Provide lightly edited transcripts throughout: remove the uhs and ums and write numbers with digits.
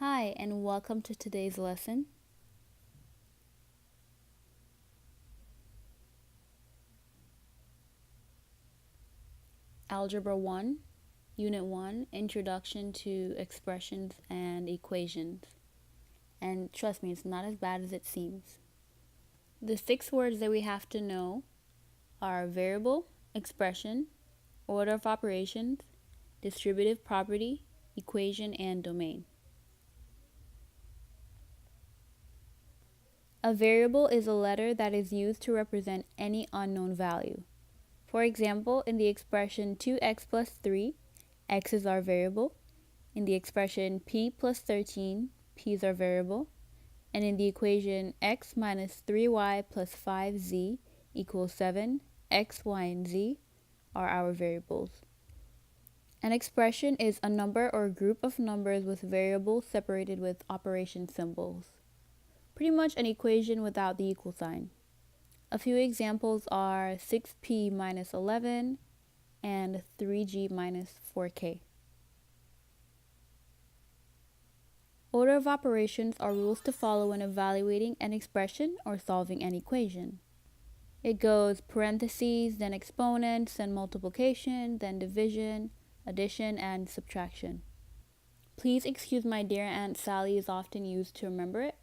Hi, and welcome to today's lesson. Algebra 1, Unit 1, Introduction to Expressions and Equations. And trust me, it's not as bad as it seems. The 6 words that we have to know are variable, expression, order of operations, distributive property, equation, and domain. A variable is a letter that is used to represent any unknown value. For example, in the expression 2x plus 3, x is our variable. In the expression p plus 13, p is our variable. And in the equation x minus 3y plus 5z equals 7, x, y, and z are our variables. An expression is a number or group of numbers with variables separated with operation symbols. Pretty much an equation without the equal sign. A few examples are 6p minus 11 and 3g minus 4k. Order of operations are rules to follow when evaluating an expression or solving an equation. It goes parentheses, then exponents, then multiplication, then division, addition, and subtraction. Please excuse my dear Aunt Sally is often used to remember it.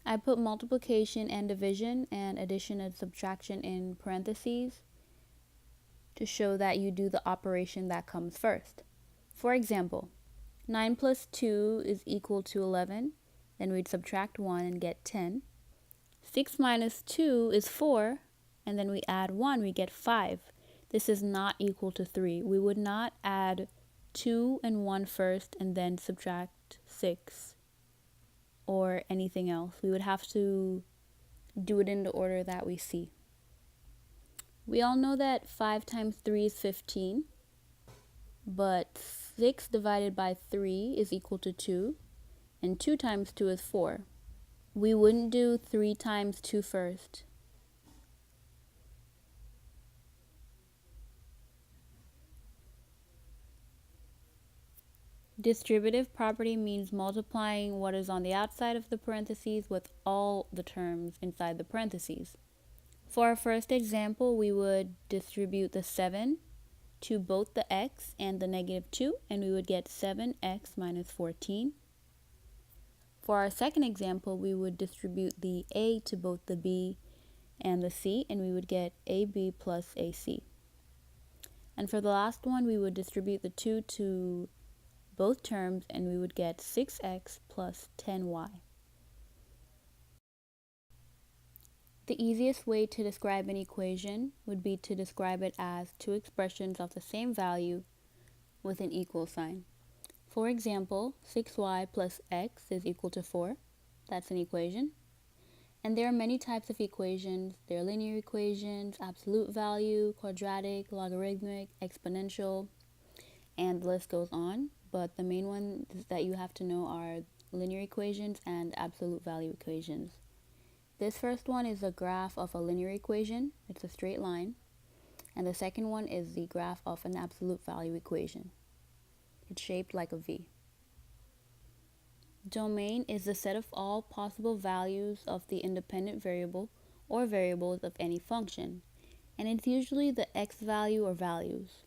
I put multiplication and division and addition and subtraction in parentheses to show that you do the operation that comes first. For example, 9 plus 2 is equal to 11, then we'd subtract 1 and get 10. 6 minus 2 is 4, and then we add 1, we get 5. This is not equal to 3. We would not add 2 and 1 first and then subtract 6 or anything else. We would have to do it in the order that we see. We all know that 5 times 3 is 15, but 6 divided by 3 is equal to 2, and 2 times 2 is 4. We wouldn't do 3 times 2 first. Distributive property means multiplying what is on the outside of the parentheses with all the terms inside the parentheses. For our first example, we would distribute the 7 to both the x and the negative 2, and we would get 7x minus 14. For our second example, we would distribute the a to both the b and the c, and we would get ab plus ac. And for the last one, we would distribute the 2 to both terms, and we would get 6x plus 10y. The easiest way to describe an equation would be to describe it as two expressions of the same value with an equal sign. For example, 6y plus x is equal to 4. That's an equation. And there are many types of equations. There are linear equations, absolute value, quadratic, logarithmic, exponential, and the list goes on. But the main ones that you have to know are linear equations and absolute value equations. This first one is a graph of a linear equation. It's a straight line. And the second one is the graph of an absolute value equation. It's shaped like a V. Domain is the set of all possible values of the independent variable or variables of any function, and it's usually the x value or values.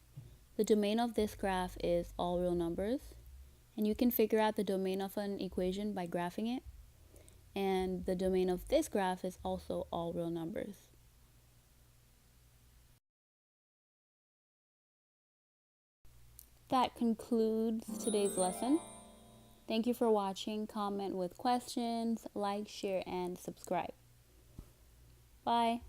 The domain of this graph is all real numbers, and you can figure out the domain of an equation by graphing it. And the domain of this graph is also all real numbers. That concludes today's lesson. Thank you for watching. Comment with questions, like, share, and subscribe. Bye.